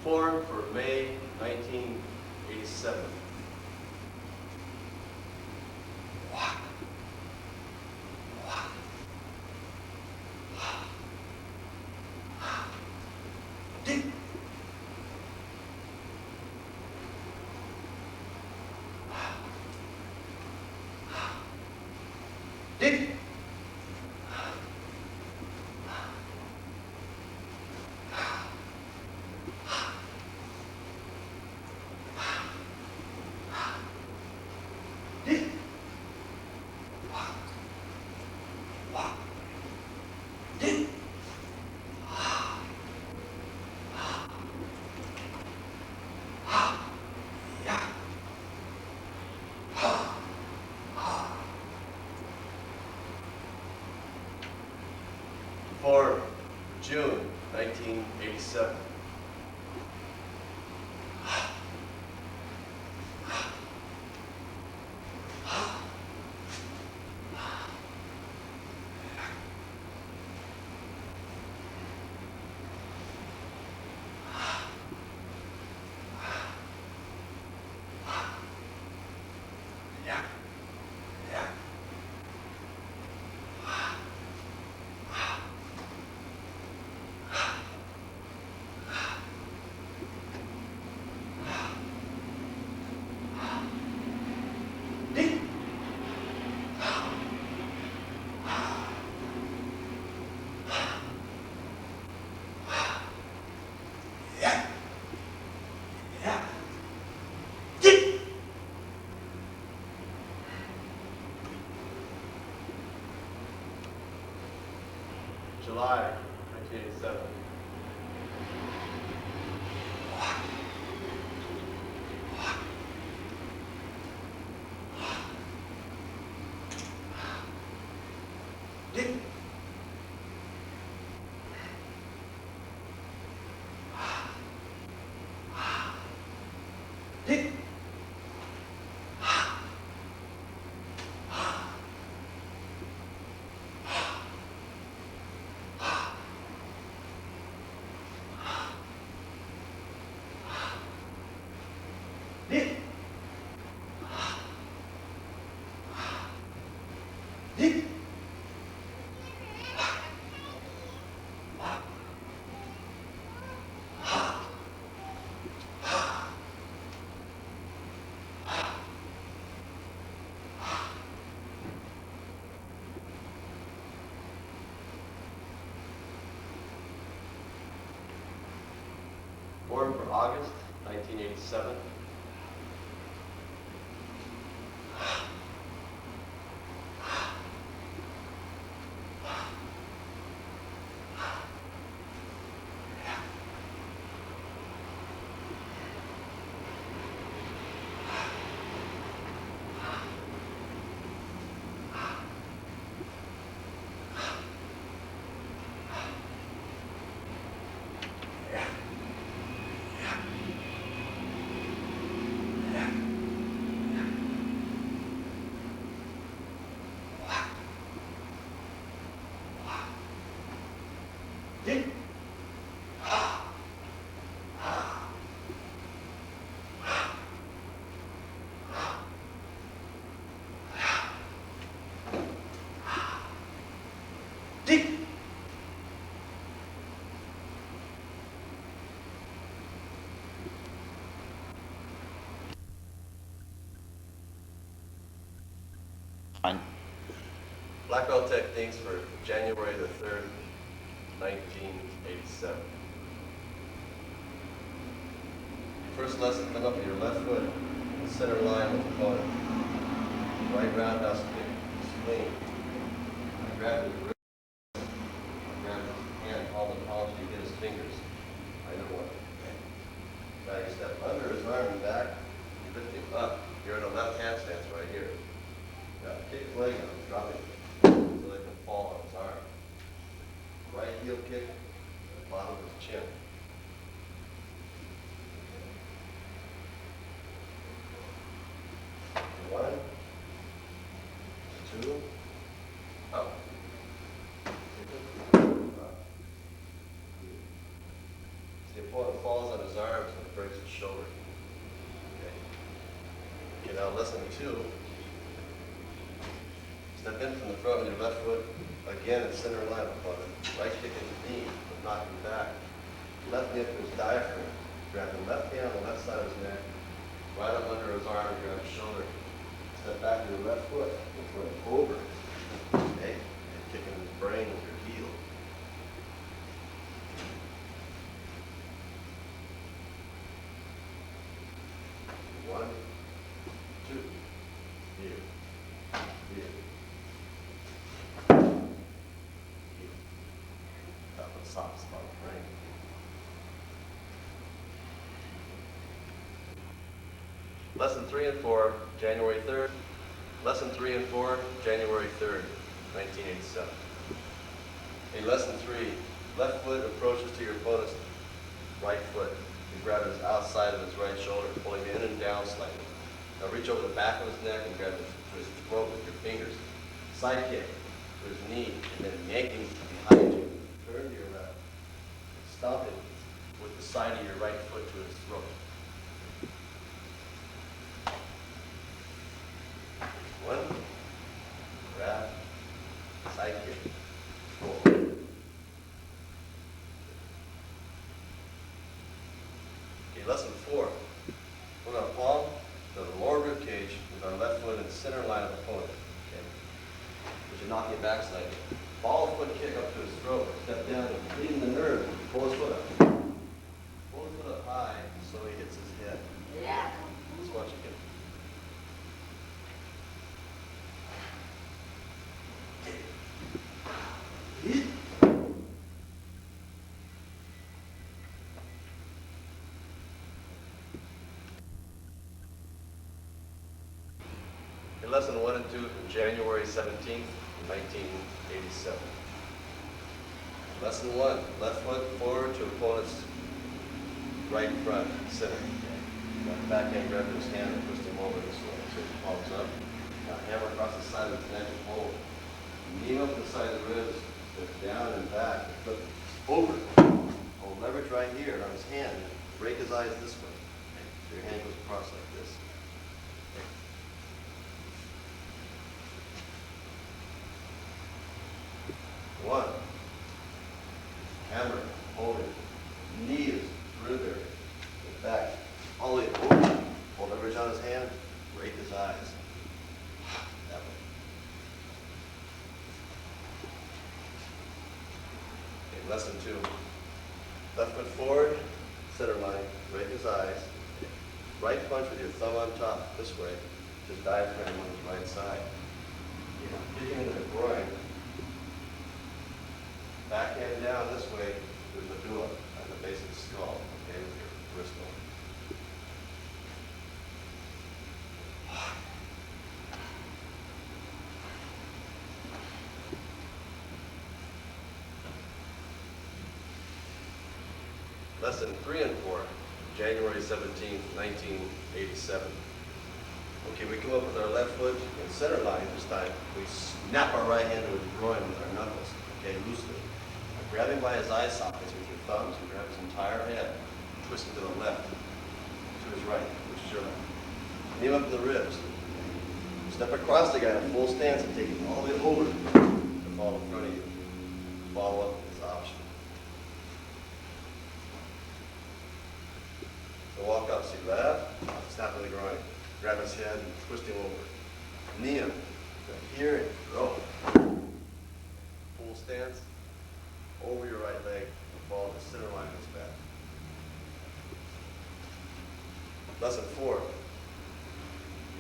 Formed for May 1987. For June 1987. July 1987. Born for August 1987. Black belt techniques for January the 3rd, 1987. First lesson, come up with your left foot in the center line with the opponent. Right roundhouse kick, swing. I grab his wrist, I grab his hand, hold him until you get his fingers. Either one. Now you step under his arm and back, you lift him up. You're in a left hand stance right here. Now kick his leg out, drop it so they can fall on his arm. Right heel kick at the bottom of his chin. One, two, up. The opponent falls on his arm, Okay, now lesson 2. Step in from the front with your left foot. Again, in center line upon it. Right kick into knee, but knocking back. Left knee up to his diaphragm. Grab the left hand on the left side of his neck. Right up under his arm and grab his shoulder. Step back to your left foot and throw it over. Okay? And kick in his brain with your heel. One, two, here, here. That was soft spot, right? Lesson 3 and 4, January 3rd. Lesson 3 and 4, January 3rd, 1987. Okay, lesson 3. Left foot approaches to your opponent's right foot. You grab his outside of his right shoulder, pulling in and down slightly. Now reach over the back of his neck and grab his throat with your fingers. Side kick to his knee, and then yanking behind you. Turn to your left. Stomp it with the side of your right foot to his throat. One, grab, side kick, pull. Okay, lesson 4. We're going to palm the lower rib cage with our left foot in the center line of the opponent. Okay? Which is knocking back slightly. Ball foot kick up to his throat. Step down and leading the nerve. Pull his foot up. Pull his foot up high so he hits his head. Yeah. Let's watch again. In lesson 1 and 2, January 17th, 1987. Lesson 1, left foot forward to opponent's right front, center. Okay. Back hand, grab his hand and twist him over this way. So his palms up. Now hammer across the side of his neck and hold. Knee up the side of the ribs, lift down and back, and flip over. Hold leverage right here on his hand. Break his eyes this way. Okay. So your hand goes across like this. Okay. One. Hammer, hold it. Knee is through there. Get back. All the way over. Hold leverage on his hand. Break his eyes. That way. Okay, lesson 2. Left foot forward, center line, break his eyes. Right punch with your thumb on top, this way, to his diaphragm on his right side. Kick him into the groin. Backhand down this way to the medulla, at the base of the skull, okay, with your wrist bone. Lesson 3 and 4, January 17th, 1987. Okay, we come up with our left foot in center line this time. We snap our right hand to his groin with our knuckles, okay, loosely. Grab him by his eye sockets with your thumbs and grab his entire head. Twist him to the left, to his right, which is your left. Knee him up to the ribs. Step across the guy in a full stance and take him all the way over to fall in front of you. Follow up is optional. So walk up, see left, snap in the groin. Grab his head and twist him over. Knee him. Right here and throw. Full stance. Over your right leg and follow the center line of his back. Lesson 4.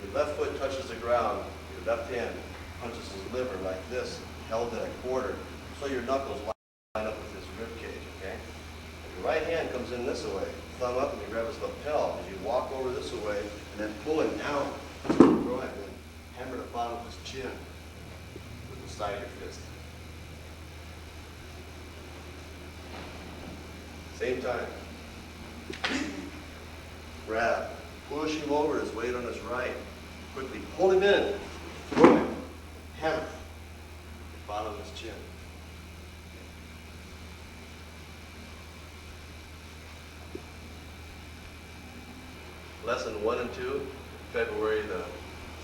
Your left foot touches the ground. Your left hand punches his liver like this, held at a quarter, so your knuckles line up with his rib cage, okay? And your right hand comes in this way. Thumb up and you grab his lapel as you walk over this way and then pull him down. Go ahead and then hammer the bottom of his chin with the side of your fist. Same time. Grab. Push him over his weight on his right. Quickly pull him in. Throw him. Hammer. Bottom of his chin. Lesson 1 and 2, February the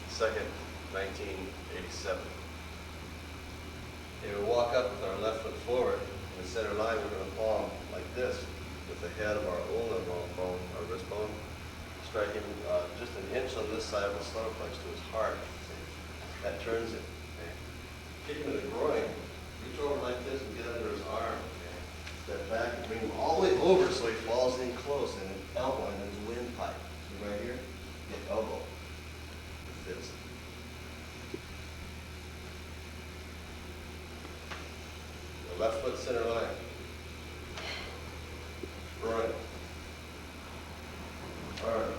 2nd, 1987. Okay, we walk up with our left foot forward. In the center line, we're going to palm like this with the head of our ulnar bone, our wrist bone, striking just an inch on this side of the solar plex to his heart. See? That turns it. Okay? Kick him in the groin. Reach over like this and get under his arm. Okay? Step back and bring him all the way over so he falls in close and his elbow and his windpipe. See right here? Get elbow. It fits. The left foot center line. Groin. Arm.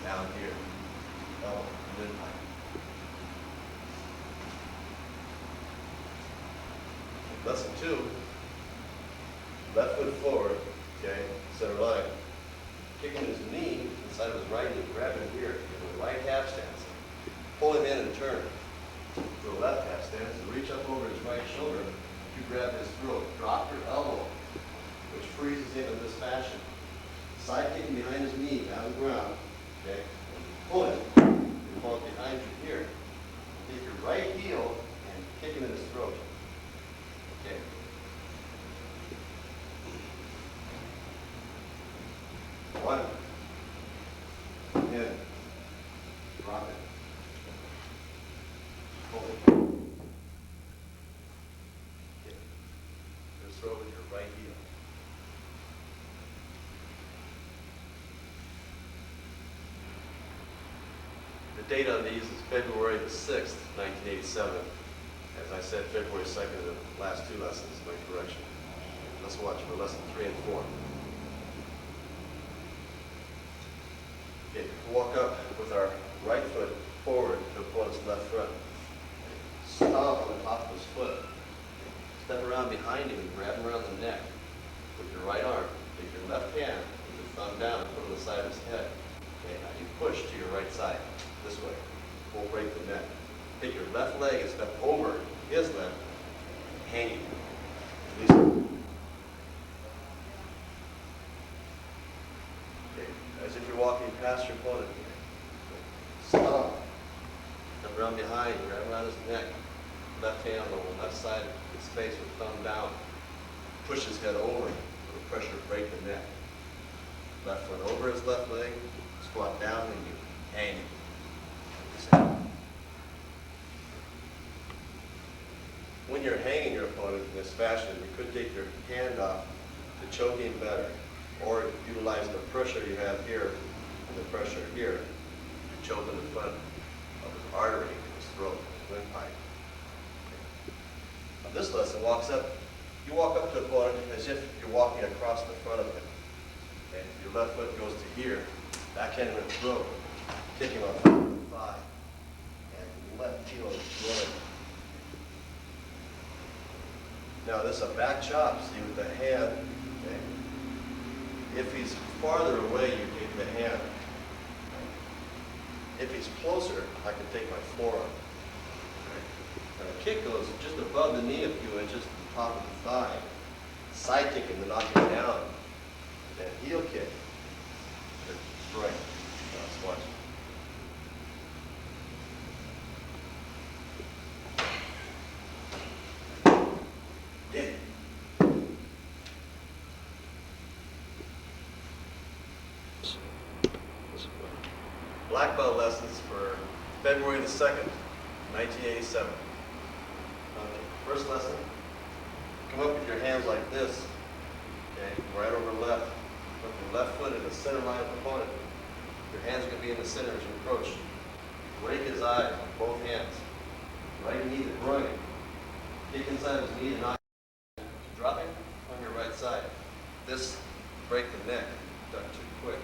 Down here. Elbow. Windpipe. Lesson 2, left foot forward, okay, center line. Kicking his knee inside of his right knee, grab him here, give him a right half stance. Pull him in and turn. To a left half stance, and reach up over his right shoulder. You grab his throat, drop your elbow, which freezes him in this fashion. Side kicking behind his knee, down the ground, okay. Pull him. You pull it behind you here. Take your right heel and kick him in his throat. Okay. One. In. Drop it. Hold it. Okay. Just throw with your right heel. The date on these is February the 6th, 1987. As I said, February 2nd are the last 2 lessons, my correction. Let's watch for lesson 3 and 4. Okay, walk up with our right foot forward to opponent's left front. Stomp on the top of his foot. Step around behind him and grab him around the neck with your right arm. Take your left hand with your thumb down and put it on the side of his head. Okay, now you push to your right side, this way. Won't break the neck. Take your left leg and step over his leg, hanging. Release it. Okay, as if you're walking past your opponent. Stop. Step around behind, grab around his neck. Left hand on the left side of his face with thumb down. Push his head over. With pressure, break the neck. Left foot over his left leg. Squat down and you hang. When you're hanging your opponent in this fashion, you could take your hand off to choke him better, or utilize the pressure you have here and the pressure here to choke in the front of his artery, his throat, his windpipe. Now this lesson you walk up to the opponent as if you're walking across the front of him. Okay? Your left foot goes to here, backhand in the throat, kicking on top of the thigh, and left heel is groin. Now this is a back chop, see, with the hand. Okay? If he's farther away, you take the hand. If he's closer, I can take my forearm. Okay? And the kick goes just above the knee a few inches to the top of the thigh. Side kicking to knock him down. And heel kick. Right. Now let's watch. Black belt lessons for February the 2nd, 1987. First lesson, come up with your hands like this, okay, right over left. Put your left foot in the center line of the opponent. Your hands are going to be in the center as you approach. Rake his eyes with both hands. Right knee to groin. Kick inside of his knee to knock him. Drop him on your right side. This, break the neck. Done too quick.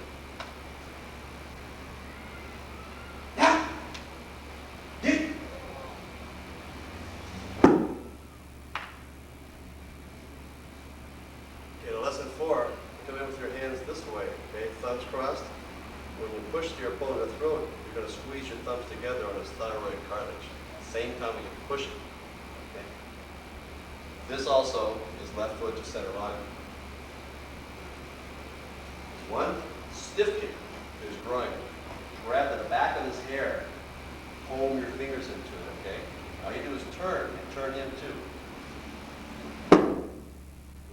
Lesson 4, come in with your hands this way, okay? Thumbs crossed. When you push to your opponent in the throat, you're going to squeeze your thumbs together on his thyroid cartilage. Same time when you push it. Okay? This also is left foot to center line. One, stiff kick to his groin. grab the back of his hair, home your fingers into it, okay? All you do is turn, and turn him too.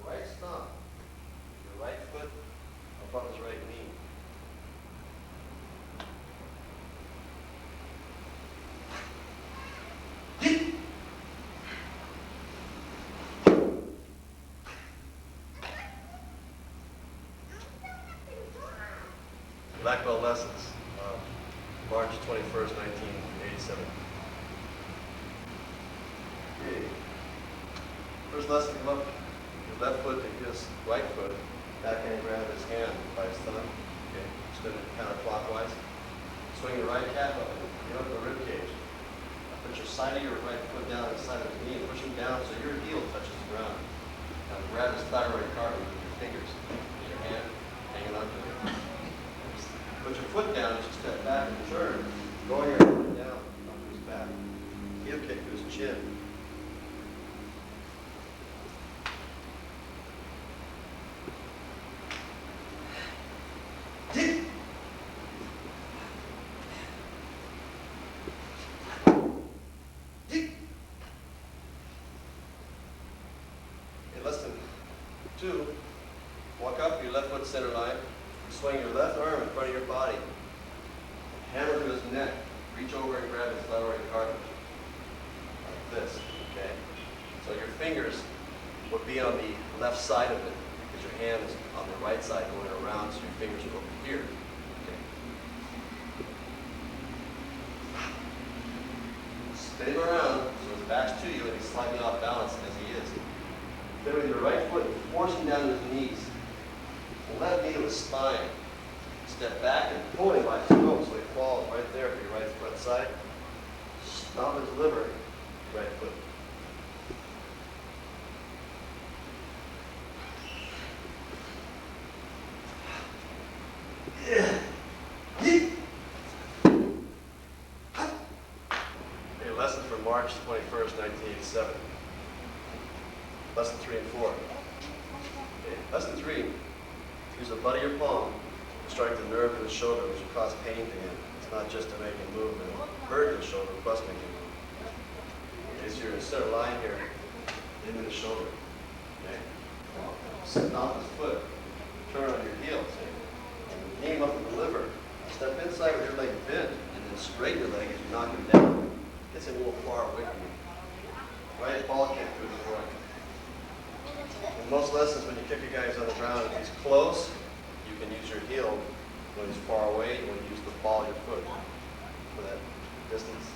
Right stomp, your right foot up on his right knee. Black belt lessons, March 21st, 1987. Okay. First lesson, come up your left foot to his right foot, backhand grab his hand by his thumb, okay, spin it counterclockwise. Swing your right calf up, get up the rib cage. Put your side of your right foot down inside of his knee, push him down so your heel touches the ground. Now grab his thyroid cartilage with your fingers, with your hand hanging onto it. Put your foot down as you step back and turn, going your foot down onto his back. Heel kick to his chin. Lesson 2, walk up your left foot center line, swing your left arm in front of your body, hammer to his neck, reach over and grab his thyroid cartilage, like this, okay? So your fingers would be on the left side of it, because your hand is on the right side going around, so your fingers are over here, okay? Spin him around so his back's to you and he's slightly off balance as he is. Then with your right foot, force him down to his knees. And left knee to his spine. Step back and pull him by his throat so he falls right there for your right front side. Stomp his liver, right foot. Okay, lesson for March 21st, 1987. Lesson 3 and 4. Okay. Lesson 3, use the butt of your palm to strike the nerve in the shoulder, which will cause pain to him. It's not just to make him move, but hurt his shoulder plus make him move. Okay, so you're going to center line here, into the shoulder. Okay. Stomp his foot, turn on your heel, see? And knee him up in the liver. Step inside with your leg bent, and then straighten your leg as you knock him down. Gets him a little far away from you. Right ball can't through the groin. In most lessons, when you kick a guy who's on the ground, if he's close, you can use your heel. When he's far away, you want to use the ball of your foot for that distance.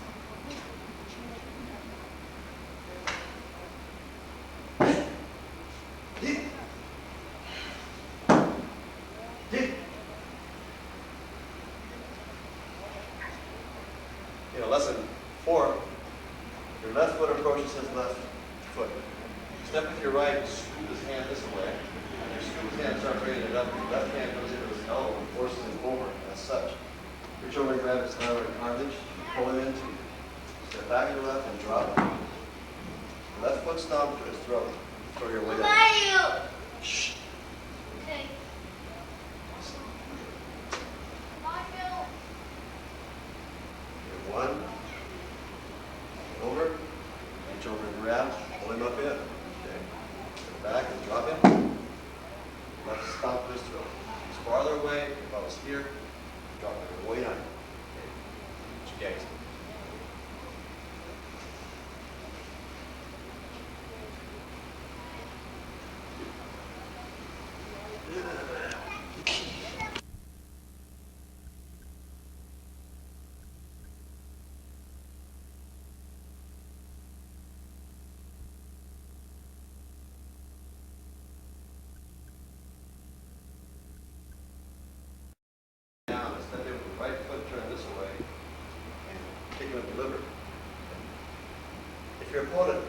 You know, lesson 4, your left foot approaches his left foot. Step with your right, scoop his hand this way. When you scoop his hand, start bringing it up. Your left hand goes into his elbow and forces him over as such. Reach over and grab his thyroid cartilage, pull him into you. Step back to your left and drop him. Left foot stomp to his throat. Throw your weight up. Shh. Okay. Here, 1. Over. Reach over and grab. Pull him up in. Back and drop him. Left stomp to his throat. He's farther away, if I was here, drop him way down. Okay. Gaze. Down, step in with the right foot, turn this way, and kick him in the liver. If your opponent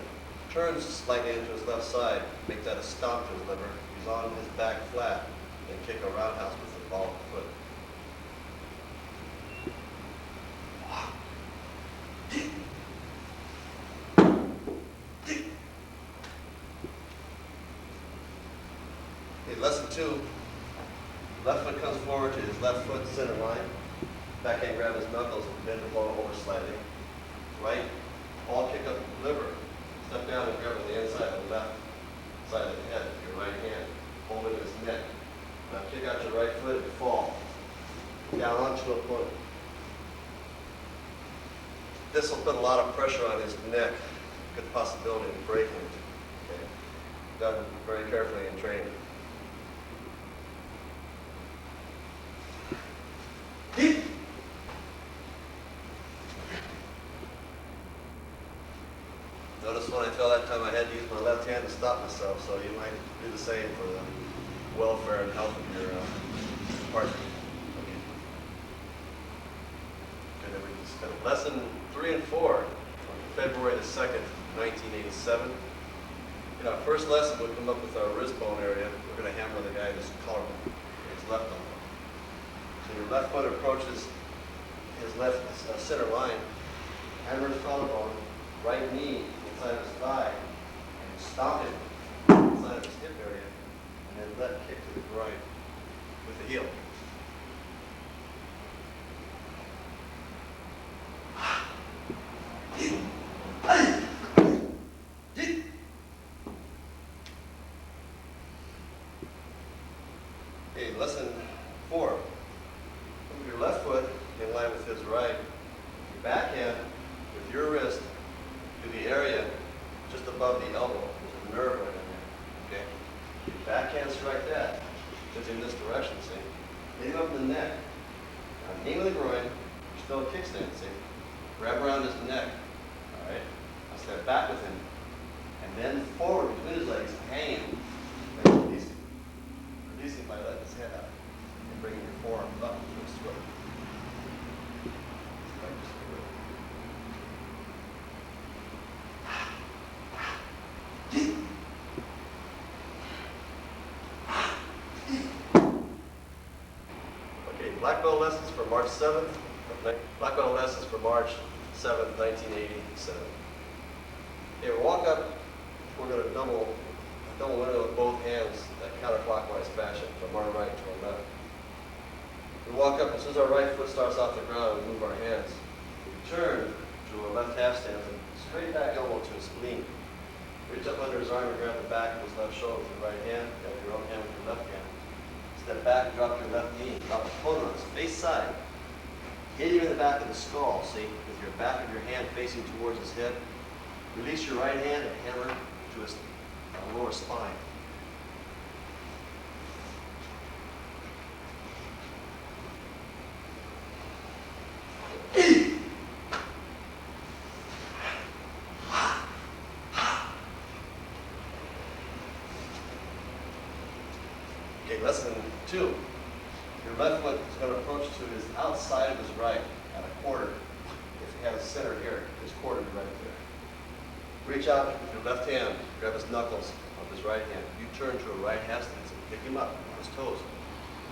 turns slightly into his left side, make that a stomp to his liver. He's on his back flat, then kick a roundhouse with the ball of the foot. Okay, lesson 2. Left foot comes forward to his left foot center line. Backhand grab his knuckles and bend the ball over slightly. Right, ball kick up the liver. Step down and grab on the inside of the left side of the head with your right hand. Hold it in his neck. Now kick out your right foot and fall. Down onto opponent. This will put a lot of pressure on his neck. Good possibility of breaking it. Okay. Done very carefully in training. Notice when I fell that time I had to use my left hand to stop myself, so you might do the same for the welfare and health of your partner. Okay. Okay, then we just got lesson 3 and 4 from February the 2nd, 1987. In our first lesson, we'll come up with our wrist bone area. We're going to hammer the guy in his collarbone, his left arm. So your left foot approaches his left center line, hammer his collarbone, right knee inside of his thigh, and stomp it inside of his hip area, and then left kick to the groin with the heel. Okay, lesson 4. Move your left foot in line with his right. Your backhand with your wrist to the area just above the elbow. There's a nerve right in there. Okay? Your backhand strike that. Just in this direction, see? Hit him up in the neck. Now, knee to the groin. You're still a kickstand, see? Grab around his neck. Alright? Now step back with him. And then forward between his legs, hanging. Then release him. Release him by letting his head out. And bringing your forearm up to his throat. Black belt lessons for March 7th. Black belt lessons for March 7th, 1987. Okay, we walk up. We're going to double window with both hands, that counterclockwise fashion, from our right to our left. We walk up, as soon as our right foot starts off the ground, we move our hands. We turn to our left half stance and straight back elbow to his spleen. Reach up under his arm and grab the back of his left shoulder with your right hand. Grab your own hand with your left hand. Step back, drop your left knee, drop the opponent on his face side. Hit him in the back of the skull, see, with your back of your hand facing towards his head. Release your right hand and hammer to his lower spine. Okay, lesson 2. Your left foot is going to approach to his outside of his right at a quarter. If he has a center here, his quarter right there. Reach out with your left hand, grab his knuckles of his right hand. You turn to a right half stance and pick him up on his toes.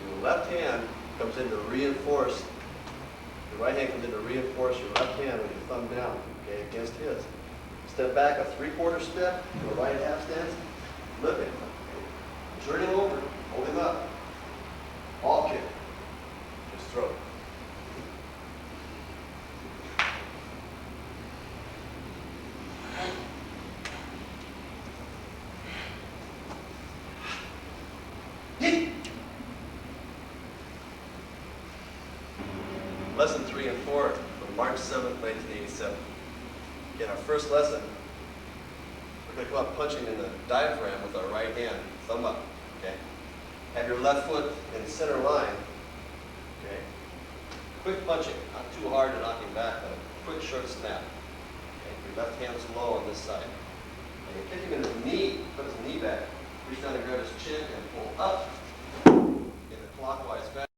Your left hand comes in to reinforce, your right hand comes in to reinforce your left hand with your thumb down, okay, against his. Step back a 3/4 step to a right half stance, flip it. Turn him over, hold him up. Ball kick, his throat. Lesson 3 and 4 from March 7th, 1987. Again, our first lesson, we're going to come up punching in the diaphragm with our right hand, thumb up. Okay? Have your left foot in the center line. Okay? Quick punching, not too hard to knock him back, but a quick short snap. Okay? Your left hand's low on this side. And you kick him in his knee, put his knee back, reach down and grab his chin and pull up in a clockwise fashion.